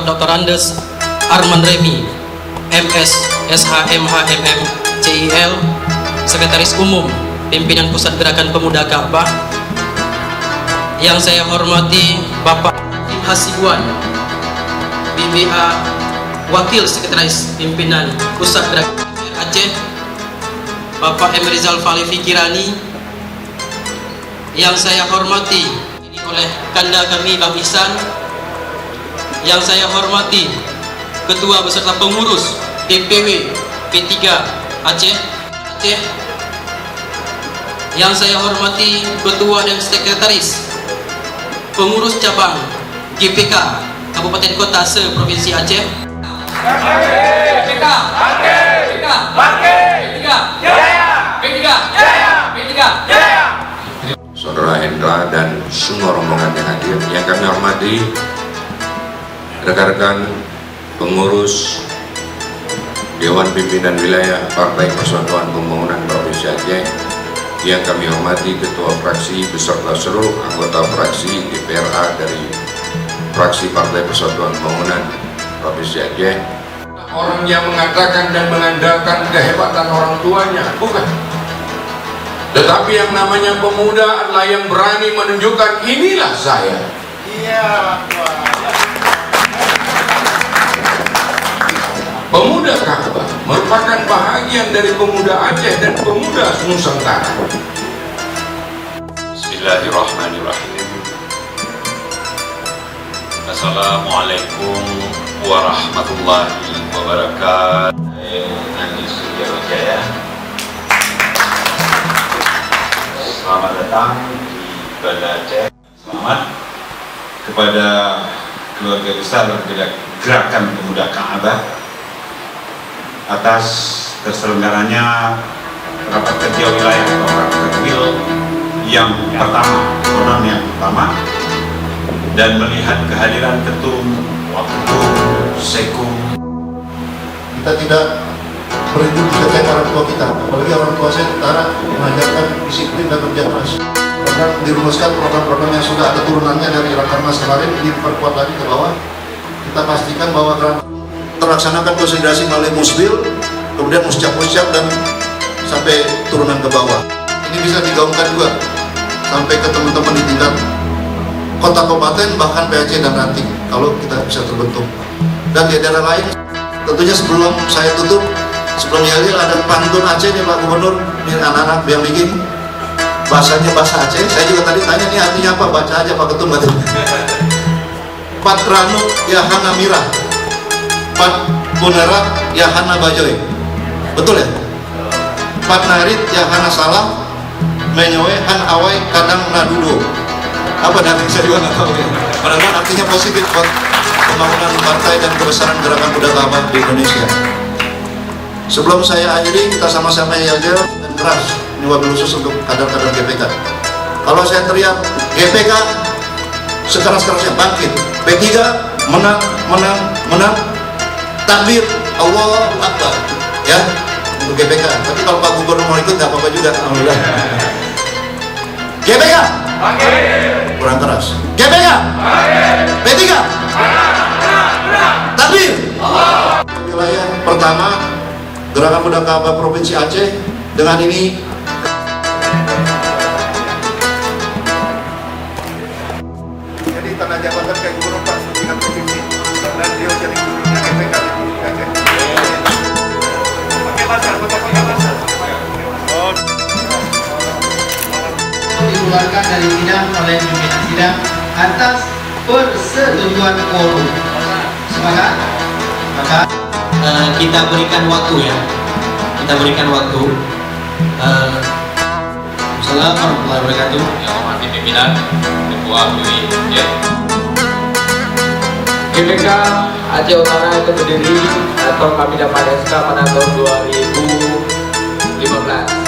Dr. Andes Arman Remi, MS, SHMHMM, CIL, Sekretaris Umum Pimpinan Pusat Gerakan Pemuda Ka'bah. Yang saya hormati Bapak Hakim Hasibuan, BBA, Wakil Sekretaris Pimpinan Pusat Gerakan Aceh, Bapak M. Rizal Fali Fikirani. Yang saya hormati oleh Kanda kami Bang Ihsan. Yang saya hormati Ketua beserta Pengurus DPW P3 Aceh. Yang saya hormati Ketua dan Sekretaris Pengurus Cabang GPK Kabupaten Kota se-Provinsi Aceh. Saudara Hendra dan semua rombongan yang hadir, yang kami hormati rekan-rekan pengurus Dewan Pimpinan Wilayah Partai Persatuan Pembangunan Provinsi Aceh, yang kami hormati Ketua Fraksi beserta seluruh anggota fraksi DPRA dari fraksi Partai Persatuan Pembangunan Provinsi Aceh. Orang yang mengatakan dan mengandalkan kehebatan orang tuanya, bukan. Tetapi yang namanya pemuda adalah yang berani menunjukkan inilah saya. Iya, Pemuda Ka'bah merupakan bahagian dari pemuda Aceh dan pemuda Nusantara. Bismillahirrahmanirrahim. Assalamualaikum warahmatullahi wabarakatuh. Andi Suryawijaya. Selamat datang di Banda Aceh. Selamat kepada keluarga besar Gerakan Pemuda Ka'bah atas terselenggaranya rapat kerja wilayah atau rapat kerja yang pertama, forum yang pertama, dan melihat kehadiran ketum, wakil, sekum. Kita tidak berindu dikatain orang tua kita, apalagi orang tua saya tentara mengajarkan disiplin dan kerja keras. Karena dirumuskan program-program yang sudah ada turunannya dari Rakernas kemarin, diperkuat lagi ke bawah. Kita pastikan bahwa terlaksanakan konsolidasi melalui musbil, kemudian muscap dan sampai turunan ke bawah. Ini bisa digaungkan juga sampai ke teman-teman di tingkat kota kabupaten, bahkan PAC dan ranting kalau kita bisa terbentuk. Dan di daerah lain, tentunya sebelum saya tutup, sebelum Yalil ada pantun Aceh nih Pak Gubernur, ini anak-anak yang bikin bahasanya bahasa Aceh. Saya juga tadi tanya nih artinya apa, baca aja Pak Ketum baca. Patranu Yahana Mirah, Pat Punera Yahana Bajoy, betul ya? Pat Narit Yahana Salam, Menyowe Han Awai Kadang Nadudo. Apa nanti saya juga nggak tahu ya. Padahal artinya positif buat pembangunan partai dan kebesaran Gerakan Pemuda Ka'bah di Indonesia. Sebelum saya akhiri, kita sama-sama yel dan keras ini wabil khusus untuk kader-kader GPK. Kalau saya teriak GPK sekeras-kerasnya bangkit, P3 menang, takbir Allahu Akbar, ya untuk GPK. Tapi kalau Pak Gubernur mau ikut nggak apa-apa juga, alhamdulillah. GPK kurang keras. GPK P3 takbir. Wilayah pertama Gerakan Pemuda Ka'bah Provinsi Aceh dengan ini. Jadi tanah jabatan kayak gubernur Pak tingkat provinsi dan dia jadi gubernurnya GPK di Aceh. Pakai bahasa. Dikeluarkan dari sidang oleh pimpinan sidang atas persetujuan quorum. Sepakat? Maka Kita berikan waktu ya. Kita berikan waktu. Assalamualaikum warahmatullahi wabarakatuh. Yang hormati pimpinan, Ketua PWI, ya. GPK Aceh Utara itu berdiri atau kami dapat SK pada tahun 2015.